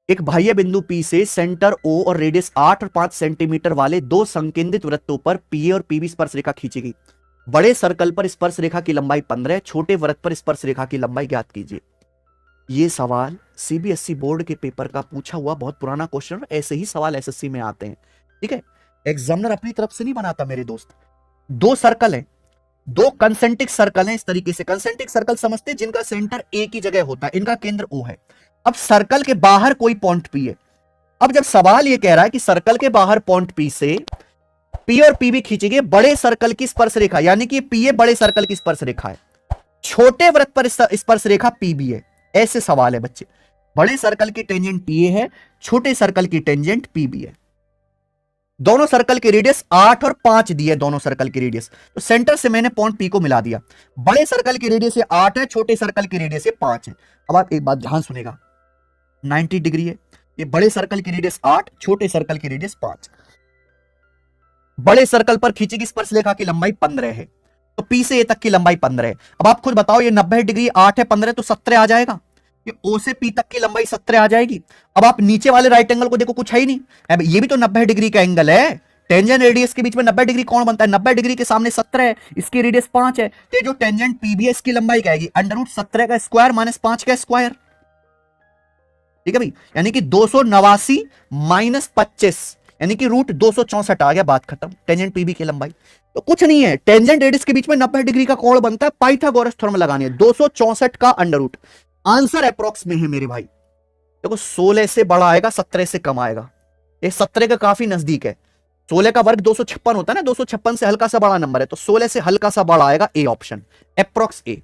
एक बाह्य बिंदु P से सेंटर O और रेडियस 8 और 5 सेंटीमीटर वाले दो संकेंद्रित वृत्तों पर PA और PB स्पर्श रेखा खींची गई। बड़े सर्कल पर स्पर्श रेखा की लंबाई 15, छोटे वृत्त पर स्पर्श रेखा की लंबाई ज्ञात कीजिए। ये सवाल सीबीएसई बोर्ड के पेपर का पूछा हुआ बहुत पुराना क्वेश्चन, ऐसे ही सवाल एसएससी में आते हैं। ठीक है, एग्जामिनर अपनी तरफ से नहीं बनाता मेरे दोस्त। दो सर्कल है, दो कंसेंट्रिक सर्कल हैं। इस तरीके से कंसेंट्रिक सर्कल समझते हैं जिनका सेंटर ए की जगह होता है, इनका केंद्र ओ है। अब सर्कल के बाहर कोई पॉइंट पी है। अब जब सवाल ये कह रहा है कि सर्कल के बाहर पॉइंट पी से पी और पी भी खींचेंगे बड़े सर्कल की स्पर्श रेखा, यानी कि पी ए बड़े सर्कल की स्पर्श रेखा है, छोटे वृत्त पर स्पर्श रेखा पी बी है। ऐसे सवाल है बच्चे। बड़े सर्कल की टेंजेंट पी ए है, छोटे सर्कल की टेंजेंट पी बी है। दोनों सर्कल की रेडियस 8 और 5 दी है, दोनों सर्कल की रेडियस। तो सेंटर से मैंने पॉइंट पी को मिला दिया। बड़े सर्कल की रेडियस 8 है, छोटे सर्कल की रेडियस 5 है। अब आप एक बात ध्यान सुनेगा, 90 डिग्री है। ये बड़े सर्कल की रेडियस 8, छोटे सर्कल की रेडियस 5। बड़े सर्कल पर खींची गई स्पर्श रेखा की लंबाई 15 है, तो पी से ए तक की लंबाई 15 है। अब आप खुद बताओ, ये 90 डिग्री 8 है, 15 तो 17 आ जाएगा। ये ओ से पी तक की लंबाई 17 आ जाएगी। अब आप नीचे वाले राइट एंगल को देखो, कुछ है ही नहीं। अब ये भी तो 90 डिग्री का एंगल है। टेंजेंट रेडियस के बीच में 90 डिग्री कौन बनता है? 90 डिग्री के सामने 17 है, इसकी रेडियस 5 है, तो जो टेंजेंट पी भी है इसकी लंबाई क्या आएगी? √17 का स्क्वायर माइनस 5 का स्क्वायर। ठीक है भाई, यानी कि 289 माइनस 25, यानी कि √264 आ गया, बात खत्म। टेंजेंट पीबी की लंबाई तो कुछ नहीं है, टेंजेंट रेडियस के बीच में 90 डिग्री का कोण बनता है, पाइथागोरस थ्योरम लगानी है, 264 का अंडर रूट। आंसर अप्रोक्स में है मेरे भाई। देखो 16 से बड़ा आएगा, 17 से कम आएगा। ये 17 का काफी नजदीक है। 16 का वर्ग 256 होता है ना, 256 से हल्का सा बड़ा नंबर है, तो 16 से हल्का सा बड़ा आएगा, ए ऑप्शन, अप्रोक्स ए।